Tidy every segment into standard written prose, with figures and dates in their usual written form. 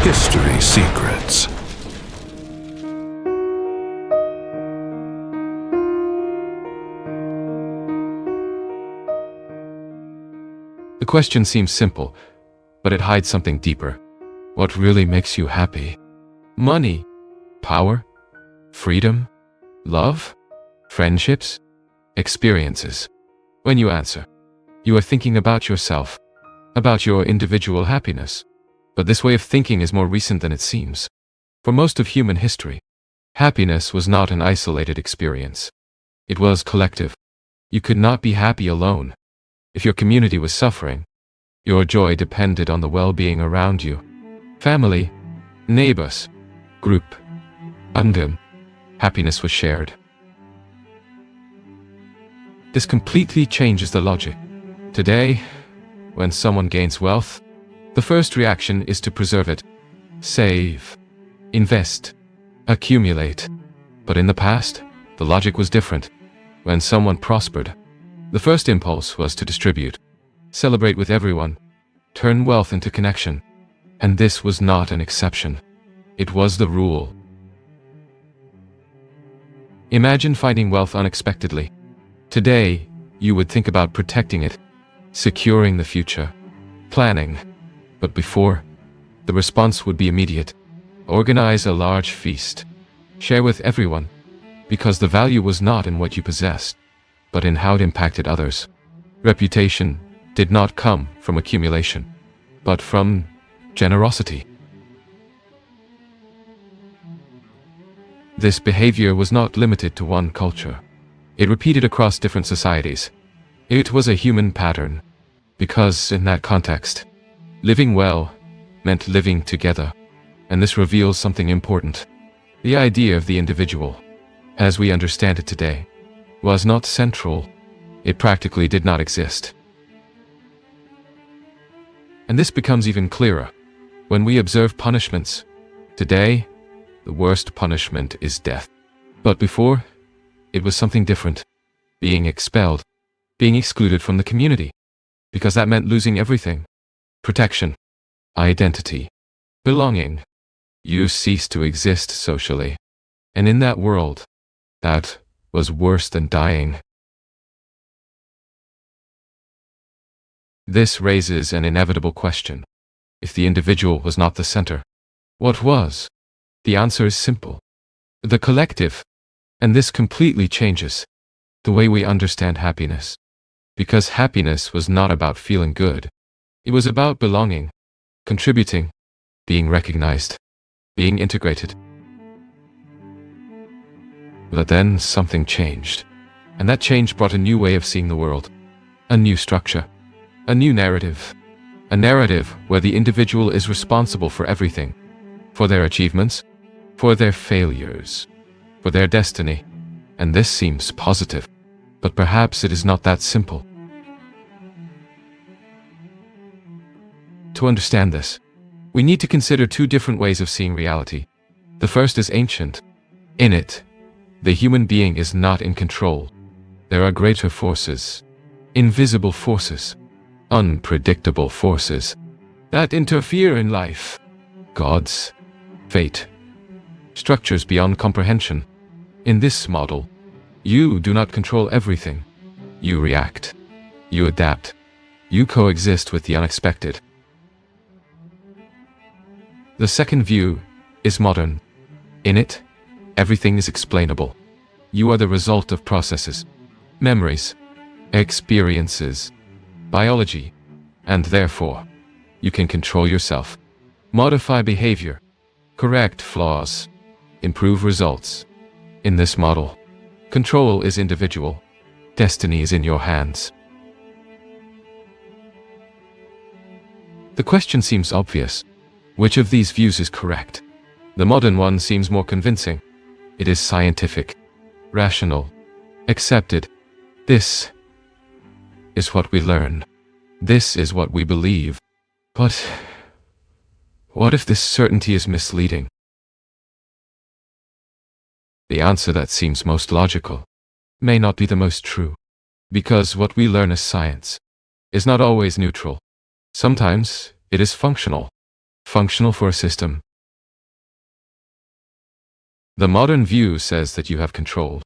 History Secrets. The question seems simple, but it hides something deeper. What really makes you happy? Money? Power? Freedom? Love? Friendships? Experiences? When you answer, you are thinking about yourself, about your individual happiness. But this way of thinking is more recent than it seems. For most of human history, happiness was not an isolated experience. It was collective. You could not be happy alone. If your community was suffering, your joy depended on the well-being around you. Family, neighbors, group, and happiness was shared. This completely changes the logic. Today, when someone gains wealth, the first reaction is to preserve it, save, invest, accumulate. But in the past, the logic was different. When someone prospered, the first impulse was to distribute, celebrate with everyone, turn wealth into connection. And this was not an exception. It was the rule. Imagine finding wealth unexpectedly. Today, you would think about protecting it, securing the future, planning. But before, the response would be immediate. Organize a large feast. Share with everyone, because the value was not in what you possessed, but in how it impacted others. Reputation did not come from accumulation, but from generosity. This behavior was not limited to one culture. It repeated across different societies. It was a human pattern, because in that context, living well meant living together, and this reveals something important. The idea of the individual, as we understand it today, was not central. It practically did not exist. And this becomes even clearer when we observe punishments. Today, the worst punishment is death. But before, it was something different. Being expelled, being excluded from the community, because that meant losing everything. Protection, identity, belonging. You cease to exist socially. And in that world, that was worse than dying. This raises an inevitable question. If the individual was not the center, what was? The answer is simple. The collective. And this completely changes the way we understand happiness. Because happiness was not about feeling good. It was about belonging, contributing, being recognized, being integrated. But then something changed. And that change brought a new way of seeing the world. A new structure. A new narrative. A narrative where the individual is responsible for everything. For their achievements, for their failures, for their destiny. And this seems positive. But perhaps it is not that simple. To understand this, we need to consider two different ways of seeing reality. The first is ancient. In it, the human being is not in control. There are greater forces, invisible forces, unpredictable forces that interfere in life. Gods, fate, structures beyond comprehension. In this model, you do not control everything. You react. You adapt. You coexist with the unexpected. The second view is modern. In it, everything is explainable. You are the result of processes, memories, experiences, biology, and therefore, you can control yourself, modify behavior, correct flaws, improve results. In this model, control is individual, destiny is in your hands. The question seems obvious. Which of these views is correct? The modern one seems more convincing. It is scientific, rational, accepted. This is what we learn. This is what we believe. But what if this certainty is misleading? The answer that seems most logical may not be the most true, because what we learn as science is not always neutral. Sometimes it is functional. functional for a system. The modern view says that you have control,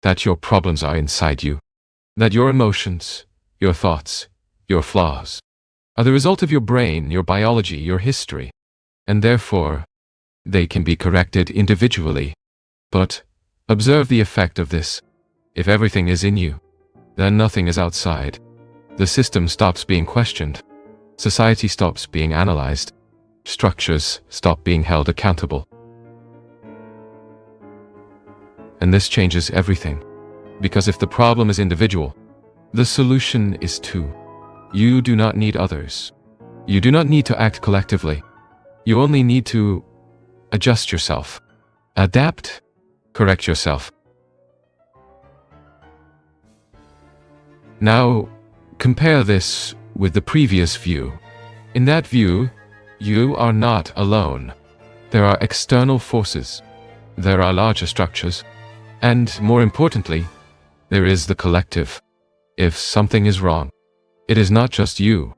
that your problems are inside you, that your emotions, your thoughts, your flaws are the result of your brain, your biology, your history, and therefore they can be corrected individually. But observe the effect of this. If everything is in you, then nothing is outside. The system stops being questioned. Society stops being analyzed. Structures stop being held accountable. And this changes everything. Because if the problem is individual, the solution is too. You do not need others. You do not need to act collectively. You only need to adjust yourself, adapt, correct yourself. Now, compare this with the previous view. In that view, you are not alone. There are external forces. There are larger structures. And more importantly, there is the collective. If something is wrong, it is not just you.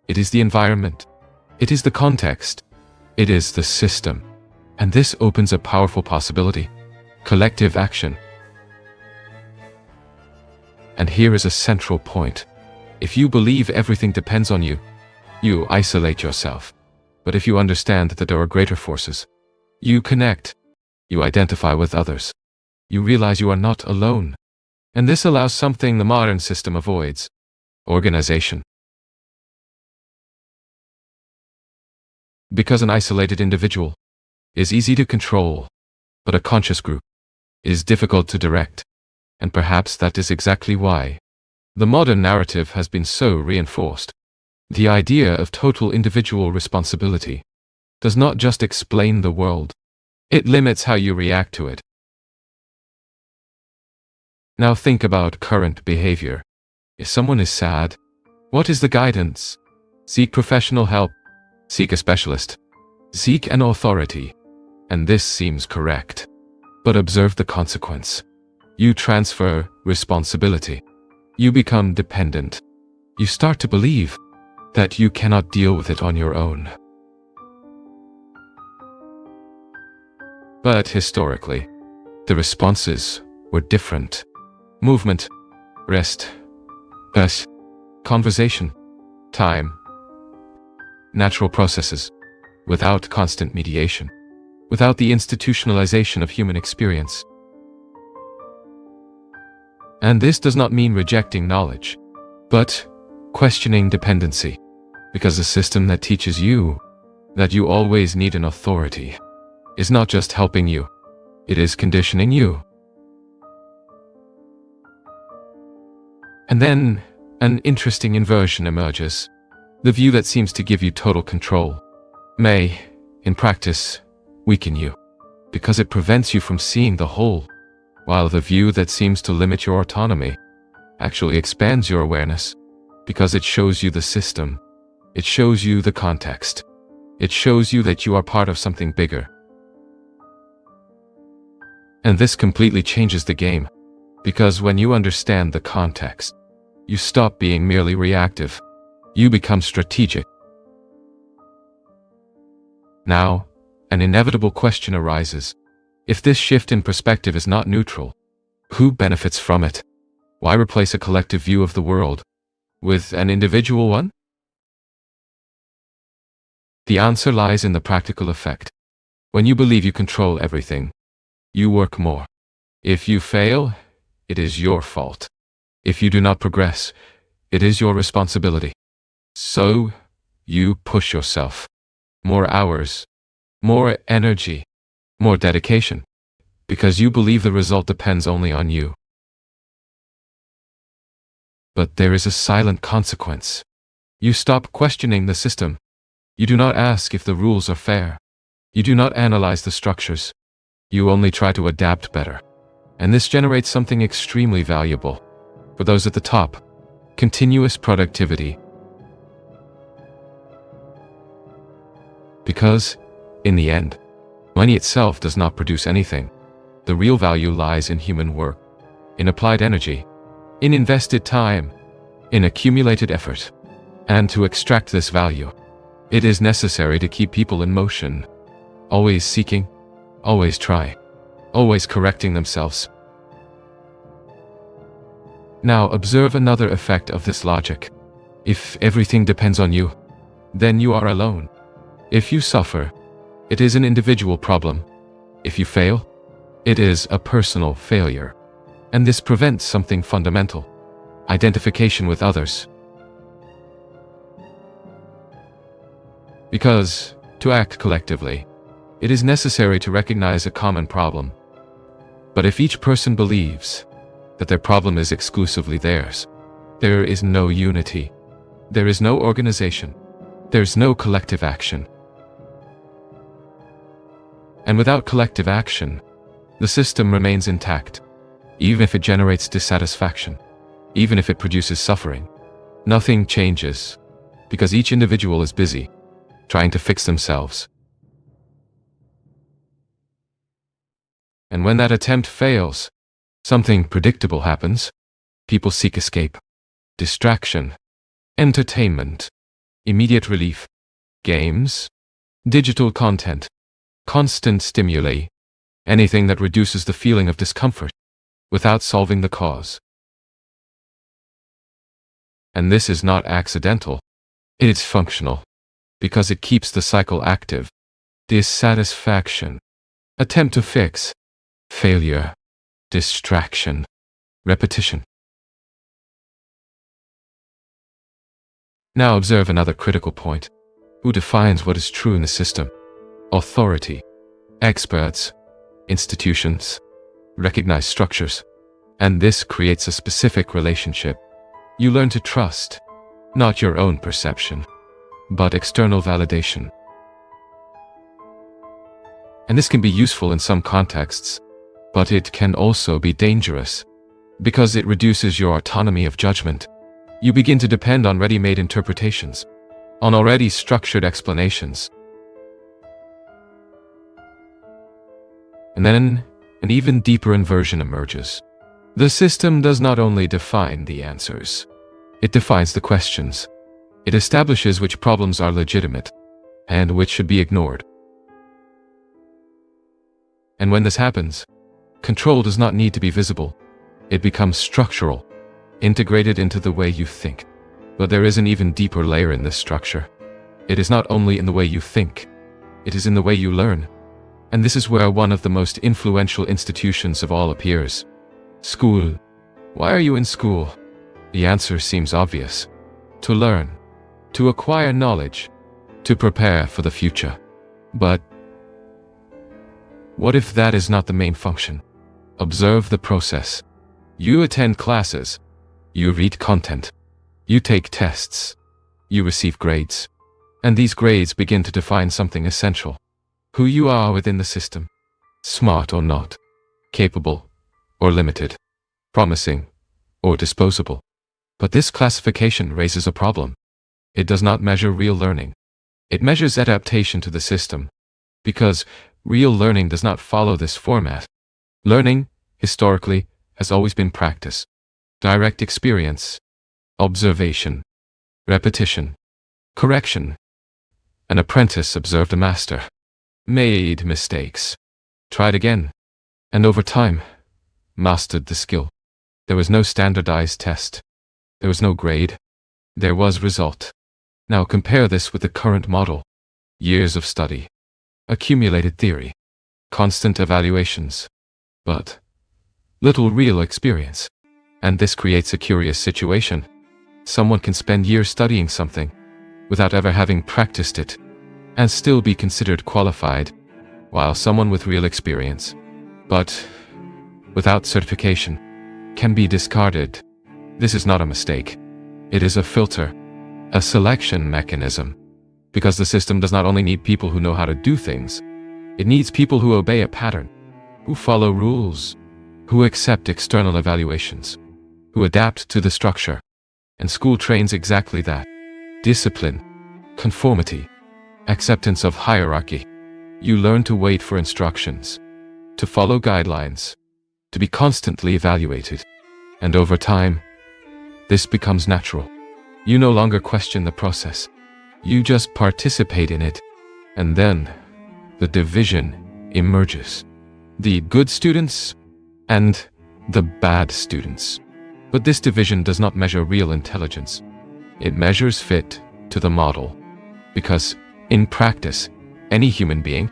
It is the environment. It is the context. It is the system. And this opens a powerful possibility: collective action. And here is a central point. If you believe everything depends on you, you isolate yourself. But if you understand that there are greater forces, you connect. You identify with others. You realize you are not alone. And this allows something the modern system avoids: organization. Because an isolated individual is easy to control, but a conscious group is difficult to direct. And perhaps that is exactly why the modern narrative has been so reinforced. The idea of total individual responsibility does not just explain the world, it limits how you react to it. Now think about current behavior. If someone is sad, what is the guidance? Seek professional help. Seek a specialist. Seek an authority. And this seems correct. But observe the consequence. You transfer responsibility. You become dependent. You start to believe that you cannot deal with it on your own. But historically, the responses were different. Movement, rest, conversation, time, natural processes, without constant mediation, without the institutionalization of human experience. And this does not mean rejecting knowledge, but questioning dependency, because a system that teaches you that you always need an authority is not just helping you, it is conditioning you. And then an interesting inversion emerges. The view that seems to give you total control may, in practice, weaken you, because it prevents you from seeing the whole, while the view that seems to limit your autonomy actually expands your awareness, because it shows you the system, it shows you the context, it shows you that you are part of something bigger. And this completely changes the game, because when you understand the context, you stop being merely reactive. You become strategic. Now, an inevitable question arises. If this shift in perspective is not neutral, who benefits from it? Why replace a collective view of the world with an individual one? The answer lies in the practical effect. When you believe you control everything, you work more. If you fail, it is your fault. If you do not progress, it is your responsibility. So, you push yourself. More hours, more energy, more dedication, because you believe the result depends only on you. But there is a silent consequence. You stop questioning the system. You do not ask if the rules are fair. You do not analyze the structures. You only try to adapt better. And this generates something extremely valuable. For those at the top, continuous productivity. Because, in the end, money itself does not produce anything. The real value lies in human work, in applied energy, in invested time, in accumulated effort. And to extract this value, It is necessary to keep people in motion, always seeking, always try, always correcting themselves. Now observe another effect of this logic. If everything depends on you, then you are alone. If you suffer, it is an individual problem. If you fail, it is a personal failure. And this prevents something fundamental: identification with others. Because, to act collectively, it is necessary to recognize a common problem. But if each person believes that their problem is exclusively theirs, there is no unity. There is no organization. There's no collective action. And without collective action, the system remains intact, even if it generates dissatisfaction, even if it produces suffering. Nothing changes, because each individual is busy, trying to fix themselves. And when that attempt fails, something predictable happens. People seek escape, distraction, entertainment, immediate relief, games, digital content, constant stimuli, anything that reduces the feeling of discomfort without solving the cause. And this is not accidental. It is functional, because it keeps the cycle active. Dissatisfaction, attempt to fix, failure, distraction, repetition. Now observe another critical point. Who defines what is true in the system? Authority, experts, institutions, recognized structures. And this creates a specific relationship. You learn to trust, not your own perception, but external validation. And this can be useful in some contexts, but it can also be dangerous, because it reduces your autonomy of judgment. You begin to depend on ready-made interpretations, on already structured explanations. And then an even deeper inversion emerges. The system does not only define the answers, it defines the questions. It establishes which problems are legitimate and which should be ignored. And when this happens, control does not need to be visible. It becomes structural, integrated into the way you think. But there is an even deeper layer in this structure. It is not only in the way you think, it is in the way you learn. And this is where one of the most influential institutions of all appears. School. Why are you in school? The answer seems obvious. To learn, to acquire knowledge, to prepare for the future. But what if that is not the main function? Observe the process. You attend classes. You read content. You take tests. You receive grades. And these grades begin to define something essential. Who you are within the system. Smart or not. Capable or limited. Promising or disposable. But this classification raises a problem. It does not measure real learning. It measures adaptation to the system. Because real learning does not follow this format. Learning, historically, has always been practice, direct experience, observation, repetition, correction. An apprentice observed a master, made mistakes, tried again, and over time, mastered the skill. There was no standardized test. There was no grade. There was result. Now compare this with the current model. Years of study, accumulated theory, constant evaluations, but little real experience. And this creates a curious situation. Someone can spend years studying something without ever having practiced it and still be considered qualified, while someone with real experience, but without certification, can be discarded. This is not a mistake. It is a filter, a selection mechanism, because the system does not only need people who know how to do things, it needs people who obey a pattern, who follow rules, who accept external evaluations, who adapt to the structure. And school trains exactly that. Discipline, conformity, acceptance of hierarchy. You learn to wait for instructions, to follow guidelines, to be constantly evaluated. And over time, this becomes natural. You no longer question the process. You just participate in it, and then the division emerges. The good students and the bad students. But this division does not measure real intelligence. It measures fit to the model. Because, in practice, any human being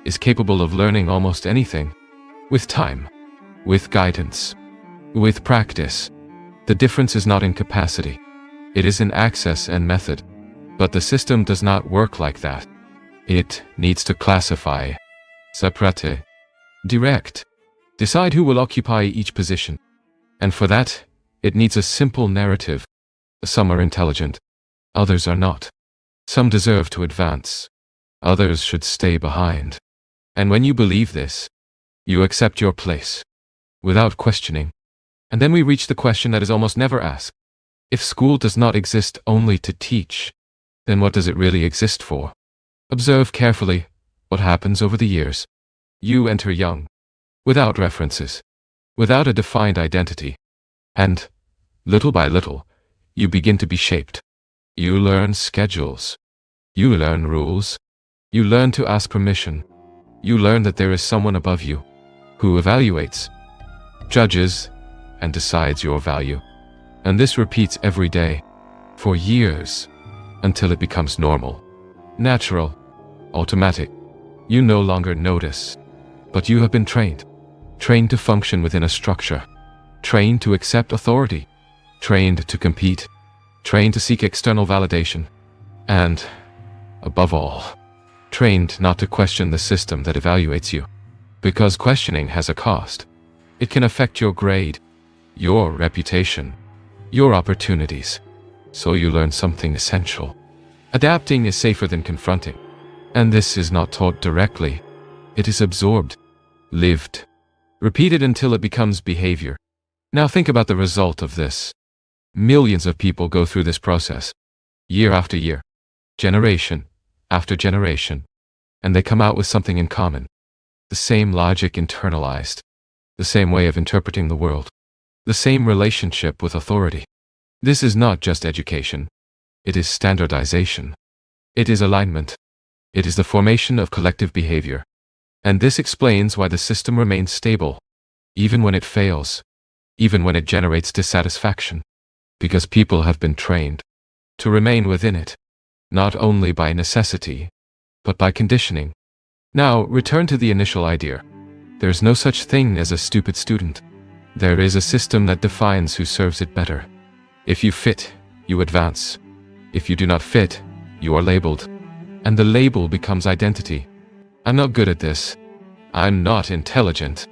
is capable of learning almost anything. With time, with guidance, with practice. The difference is not in capacity. It is in access and method. But the system does not work like that. It needs to classify, separate, direct, decide who will occupy each position. And for that, it needs a simple narrative. Some are intelligent, others are not. Some deserve to advance, others should stay behind. And when you believe this, you accept your place, without questioning. And then we reach the question that is almost never asked. If school does not exist only to teach, then what does it really exist for? Observe carefully what happens over the years. You enter young, without references, without a defined identity. And, little by little, you begin to be shaped. You learn schedules. You learn rules. You learn to ask permission. You learn that there is someone above you, who evaluates, judges, and decides your value. And this repeats every day, for years, until it becomes normal, natural, automatic. You no longer notice, but you have been trained to function within a structure, trained to accept authority, trained to compete, trained to seek external validation, and, above all, trained not to question the system that evaluates you. Because questioning has a cost. It can affect your grade, your reputation, your opportunities. So you learn something essential. Adapting is safer than confronting. And this is not taught directly. It is absorbed, lived, repeated until it becomes behavior. Now think about the result of this. Millions of people go through this process, year after year, generation after generation, and they come out with something in common. The same logic internalized, the same way of interpreting the world, the same relationship with authority. This is not just education. It is standardization. It is alignment. It is the formation of collective behavior. And this explains why the system remains stable, even when it fails, even when it generates dissatisfaction. Because people have been trained to remain within it, not only by necessity, but by conditioning. Now, return to the initial idea. There's no such thing as a stupid student. There is a system that defines who serves it better. If you fit, you advance. If you do not fit, you are labeled. And the label becomes identity. I'm not good at this. I'm not intelligent.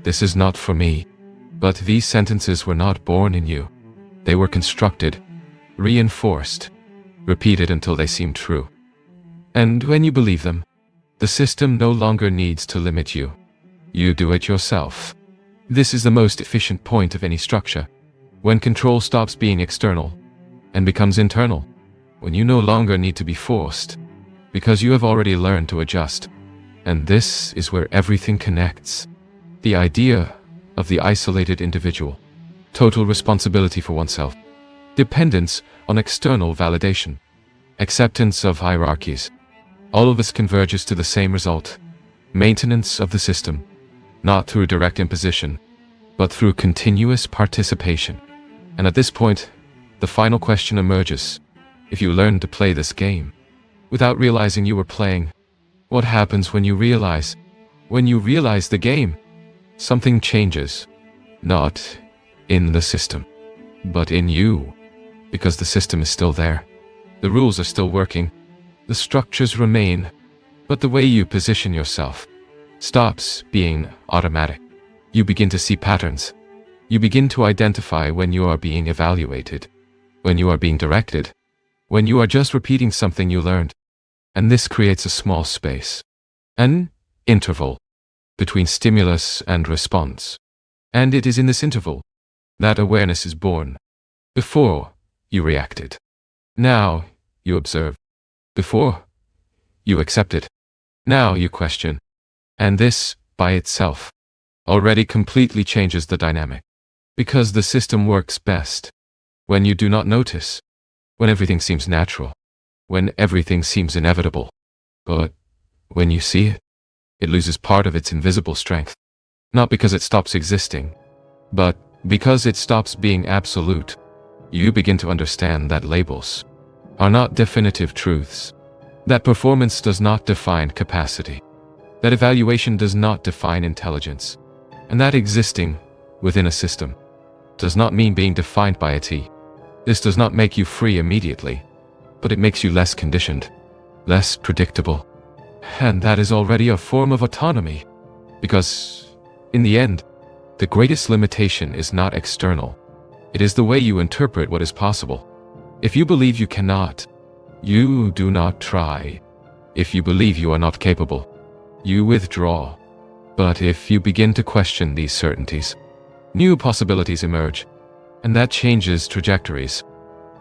This is not for me. But these sentences were not born in you. They were constructed, reinforced, repeated until they seem true. And when you believe them, the system no longer needs to limit you. You do it yourself. This is the most efficient point of any structure. When control stops being external and becomes internal. When you no longer need to be forced, because you have already learned to adjust. And this is where everything connects. The idea of the isolated individual. Total responsibility for oneself. Dependence on external validation. Acceptance of hierarchies. All of this converges to the same result. Maintenance of the system. Not through direct imposition, but through continuous participation. And at this point, the final question emerges. If you learn to play this game, without realizing you were playing, what happens when you realize? When you realize the game, something changes. Not in the system, but in you. Because the system is still there. The rules are still working. The structures remain. But the way you position yourself stops being automatic. You begin to see patterns. You begin to identify when you are being evaluated, when you are being directed, when you are just repeating something you learned. And this creates a small space, an interval, between stimulus and response. And it is in this interval that awareness is born. Before, you reacted. Now, you observe. Before, you accepted. Now you question. And this, by itself, already completely changes the dynamic. Because the system works best when you do not notice, when everything seems natural, when everything seems inevitable. But when you see it, it loses part of its invisible strength. Not because it stops existing, but because it stops being absolute. You begin to understand that labels are not definitive truths, that performance does not define capacity, that evaluation does not define intelligence, and that existing within a system does not mean being defined by a T. This does not make you free immediately, but it makes you less conditioned, less predictable. And that is already a form of autonomy, because, in the end, the greatest limitation is not external. It is the way you interpret what is possible. If you believe you cannot, you do not try. If you believe you are not capable, you withdraw. But if you begin to question these certainties, new possibilities emerge, and that changes trajectories.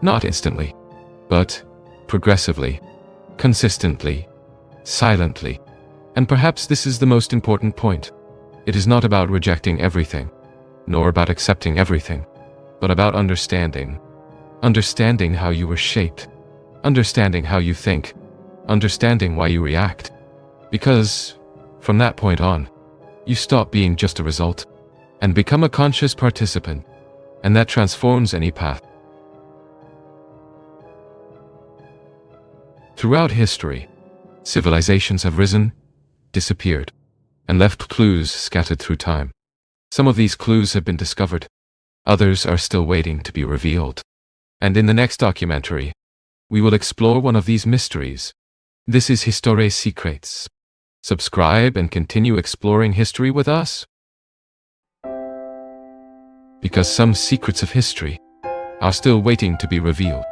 Not instantly, but progressively, consistently, silently. And perhaps this is the most important point. It is not about rejecting everything, nor about accepting everything, but about understanding. Understanding how you were shaped, understanding how you think, understanding why you react. Because, from that point on, you stop being just a result, and become a conscious participant, and that transforms any path. Throughout history, civilizations have risen, disappeared, and left clues scattered through time. Some of these clues have been discovered, others are still waiting to be revealed. And in the next documentary, we will explore one of these mysteries. This is Histoires Secrets. Subscribe and continue exploring history with us. Because some secrets of history are still waiting to be revealed.